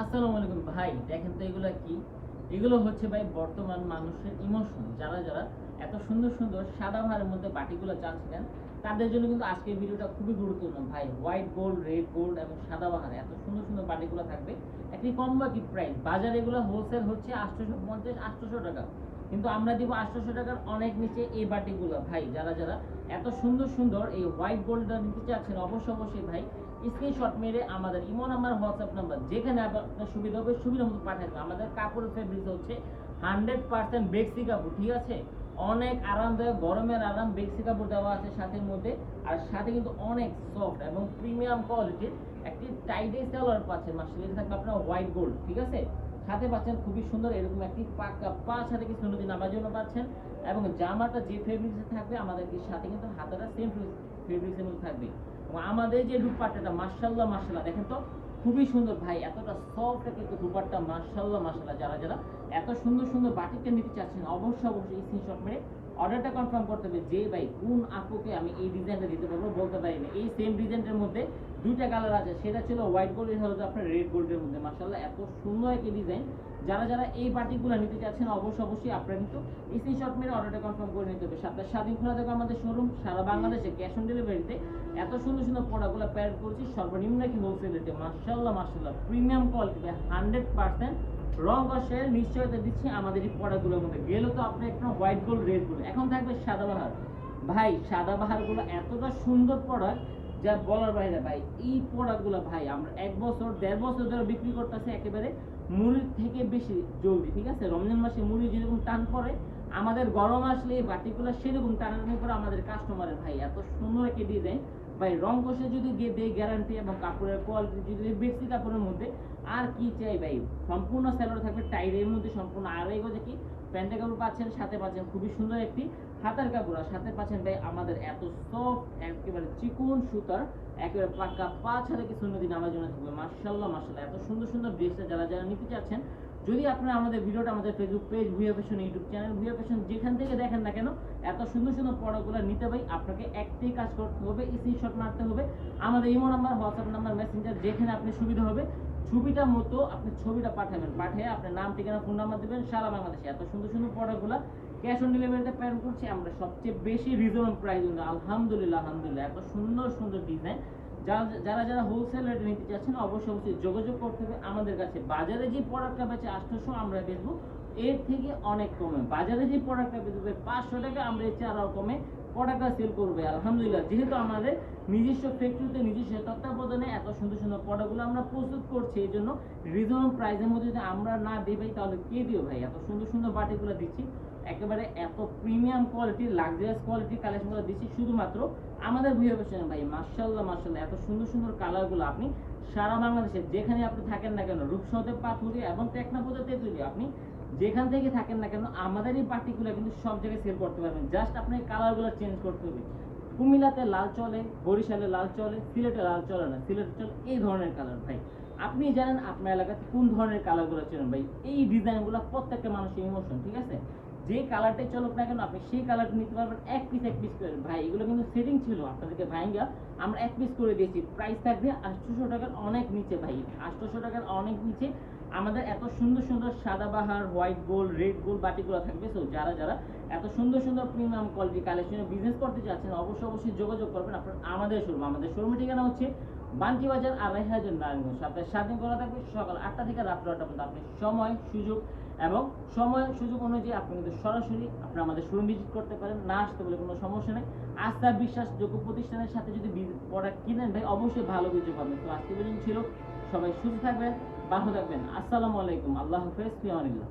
আসসালামু আলাইকুম ভাই। দেখেন তো এগুলা কি? এগুলো হচ্ছে ভাই বর্তমান মানুষের ইমোশন। যারা এত সুন্দর সুন্দর সাদাবাহারের মধ্যে বাটিগুলো চাচ্ছিলেন, তাদের জন্য কিন্তু আজকের ভিডিওটা খুবই গুরুত্বপূর্ণ ভাই। হোয়াইট গোল্ড, রেড গোল্ড এবং সাদাবাহার এত সুন্দর সুন্দর বাটিগুলো থাকবে একটি কমবাকি প্রাইস। বাজারে এগুলো হোলসেল হচ্ছে 850-800 টাকা, কিন্তু আমরা দিব 800 টাকার অনেক নিচে এই বাটিগুলো ভাই। যারা এত সুন্দর সুন্দর এই হোয়াইট গোল্ডটা নিতে চাচ্ছেন, অবশ্যই ভাই স্ক্রিনশট মেরে আমাদের ইমো নাম্বার, হোয়াটসঅ্যাপ নাম্বার যেখানে আপনার সুবিধা হবে সুবিধা মতো পাঠাবেন। আমাদের কাপড়ের ফেব্রিক হচ্ছে 100% বেক্সি কাপড়, ঠিক আছে? অনেক আরামদায়ক, গরমের আরাম, বেক্সি কাপড় দেওয়া আছে সাথে মধ্যে। আর সাথে কিন্তু অনেক সফট এবং প্রিমিয়াম কোয়ালিটির একটি টাইডে সালোয়ার পাচ্ছেন। মাসে থাকবে আপনার হোয়াইট গোল্ড, ঠিক আছে? সাথে পাচ্ছেন খুবই সুন্দর এরকম একটি পাকা পা, সাথে কিছু নদী নামার জন্য পাচ্ছেন। এবং জামাটা যে ফেব্রিক্সে থাকবে আমাদের সাথে কিন্তু হাতাটা সেম ফেব্রিক্সের মধ্যে থাকবে। এবং আমাদের যে দুপাট্টাটা মাশাআল্লাহ দেখেন তো খুবই সুন্দর ভাই, এতটা সফট কিন্তু দুপাট্টা মাশাআল্লাহ। যারা এত সুন্দর সুন্দর বাটিকটা নিতে চাচ্ছেন, অবশ্যই স্ক্রিনশট মেরে অর্ডারটা কনফার্ম করতে হবে। যে ভাই কোন আপুকে আমি এই ডিজাইনটা দিতে পারবো বলতে পারি না। এই সেম ডিজাইনের মধ্যে দুইটা কালার আছে, সেটা ছিল হোয়াইট গোল্ড, এটা হলো আপনার রেড গোল্ডের মধ্যে। মাশাআল্লাহ এত সুন্দর একটি ডিজাইন। যারা এই বাটিকগুলো নিতে চাচ্ছেন, অবশ্যই আপনারা কিন্তু স্ক্রিনশট মেরে অর্ডারটা কনফার্ম করে নিতে হবে। সপ্তাহে 7 দিন খোলা থাকবে আমাদের শোরুম। সারা বাংলাদেশে ক্যাশ অন ডেলিভারিতে এত সুন্দর সুন্দর প্রোডাক্টগুলো প্যাড করেছি সর্বনিম্ন কি হোলসেল রেটে। মাশাআল্লাহ প্রিমিয়াম কোয়ালিটি, 100% রং কষের নিশ্চয়তা দিচ্ছি আমাদের এই প্রোডাক্টগুলোর মধ্যে। গেল তো আপনি একটা হোয়াইট গোল্ড, রেড গোল্ড, এখন থাকবে সাদাবাহার। ভাই সাদাবাহারগুলো এতটা সুন্দর প্রোডাক্ট যা বলার বাইরে ভাই। এই প্রোডাক্টগুলো ভাই আমরা 1 বছর 1.5 বছর ধরে বিক্রি করতেছি একেবারে মুড়ির থেকে বেশি জলদি, ঠিক আছে? রমজান মাসে মুড়ি যেরকম টান পড়ে, আমাদের গরম আসলে এই বাটিগুলো সেরকম টানাটানি করে আমাদের কাস্টমারের। ভাই এত সুন্দর একটি ডিজাইন ভাই, রং কষে যদি দেয় গ্যারান্টি, এবং কাপড়ের কোয়ালিটি যদি বেশি কাপড়ের মধ্যে আর কি চাই ভাই। সম্পূর্ণ স্যালোয়ার থাকবে টাইরের মধ্যে সম্পূর্ণ। আর এই যে কি প্যান্টের কাপড় পাচ্ছেন, সাথে পাচ্ছেন খুবই সুন্দর একটি হাতার কাপড়, আর সাথে পাচ্ছেন ভাই আমাদের এত সফট একেবারে চিকন সুতার একেবারে পাকা পাঁচ হাতে কিছু নদী নামার জন্য থাকবে। মাশাআল্লাহ এত সুন্দর সুন্দর ড্রেসটা যারা নিতে চাচ্ছেন, যদি আপনারা আমাদের ভিডিওটা আমাদের Facebook page, Bhuiya fashion YouTube channel, Bhuiya fashion যেখান থেকে দেখেন না কেন, এত সুন্দর সুন্দর প্রোডাক্টগুলো নিতে ভাই আপনাকে একটাই কাজ করতে হবে, স্ক্রিনশট মারতে হবে। আমাদের imo number, WhatsApp number, Messenger যেখানে আপনি সুবিধা হবে ছবিটা মতো আপনি ছবিটা পাঠাবেন। পাঠিয়ে আপনার নাম, ঠিকানা, ফোন নাম্বার দেবেন। সারা বাংলাদেশে এত সুন্দর সুন্দর প্রোডাক্টগুলো ক্যাশ অন ডেলিভারিতে পেমেন্ট করছি আমরা সবচেয়ে বেশি রিজনেবল প্রাইস। আলহামদুলিল্লাহ এত সুন্দর সুন্দর ডিজাইন। যারা হোলসেল রেটে নিতে চাচ্ছেন, অবশ্যই যোগাযোগ করতে হবে আমাদের কাছে। বাজারে যে প্রোডাক্টটা বেচে 800, আমরা বেচবো এর থেকে অনেক কমে। বাজারে যে প্রোডাক্টটা বেচবে 500 টাকা, আমরা এর চেয়ে আরও কমে প্রোডাক্টটা সেল করবে আলহামদুলিল্লাহ। যেহেতু আমাদের নিজস্ব ফ্যাক্টরিতে নিজস্ব তত্ত্বাবধানে এত সুন্দর সুন্দর প্রোডাক্টগুলো আমরা প্রস্তুত করছি, এই জন্য রিজনেবল প্রাইসের মধ্যে যদি আমরা না দিই ভাই, তাহলে কে দিও ভাই? এত সুন্দর সুন্দর বাটিগুলো দিচ্ছি একেবারে এত প্রিমিয়াম কোয়ালিটির লাক্সারিয়াস কোয়ালিটির কালেকশনগুলো দিচ্ছি শুধুমাত্র আমাদের ভুইয়া ফ্যাশনে ভাই। মাশাআল্লাহ এত সুন্দর সুন্দর কালারগুলো আপনি সারা বাংলাদেশে যেখানে আপনি থাকেন না কেন, রূপসতে, পাথুরিয়া এবং টেকনাফতে, তেঁতুলিয়া, আপনি যেখান থেকে থাকেন না কেন, আমাদের এই পার্টিগুলো কিন্তু সব জায়গায় সেল করতে পারবেন। জাস্ট আপনি কালারগুলো চেঞ্জ করতে হবে। কুমিল্লাতে লাল চলে, বরিশালে লাল চলে, সিলেটে লাল চলে না, সিলেটে চলে এই ধরনের কালার ভাই। আপনি জানেন আপনার এলাকাতে কোন ধরনের কালারগুলো চেনেন ভাই। এই ডিজাইনগুলো প্রত্যেকটা মানুষের ইমোশন, ঠিক আছে? যে কালারটাই চলুক না কেন, আপনি সেই কালারটা নিতে পারবেন এক পিস করে ভাই। এগুলো কিন্তু সেটিং ছিল, আপনাদেরকে ভাইঙ্গা আমরা এক পিস করে দিয়েছি। প্রাইস থাকবে 800 টাকার অনেক নিচে ভাই, 800 টাকার অনেক নিচে আমাদের এত সুন্দর সুন্দর Sadabahar, white gold, red gold বাটিগুলো থাকবে। সো যারা এত সুন্দর সুন্দর প্রিমিয়াম কোয়ালিটি কালেকশনে বিজনেস করতে চাচ্ছেন, অবশ্যই যোগাযোগ করবেন আপনার আমাদের শোরুম। আমাদের শোরুমের ঠিকানা হচ্ছে বান্টি বাজার, 2,500 নারায়ণগঞ্জ। সপ্তাহে 7 দিন খোলা থাকবে, সকাল 8টা থেকে রাত্র 8টা পর্যন্ত। আপনি সময় সুযোগ অনুযায়ী আপনি কিন্তু সরাসরি আপনি আমাদের শোরুম ভিজিট করতে পারেন। না আসতে বলে কোনো সমস্যা নেই। আস্থা বিশ্বাসযোগ্য প্রতিষ্ঠানের সাথে যদি প্রোডাক্ট কিনেন ভাই, অবশ্যই ভালো কিছু পাবেন। তো আজকে পর্যন্ত ছিল, সবাই সুস্থ থাকবেন, ভালো থাকবেন। আসসালামু আলাইকুম, আল্লাহ হাফেজ, ফি আমানিল্লাহ।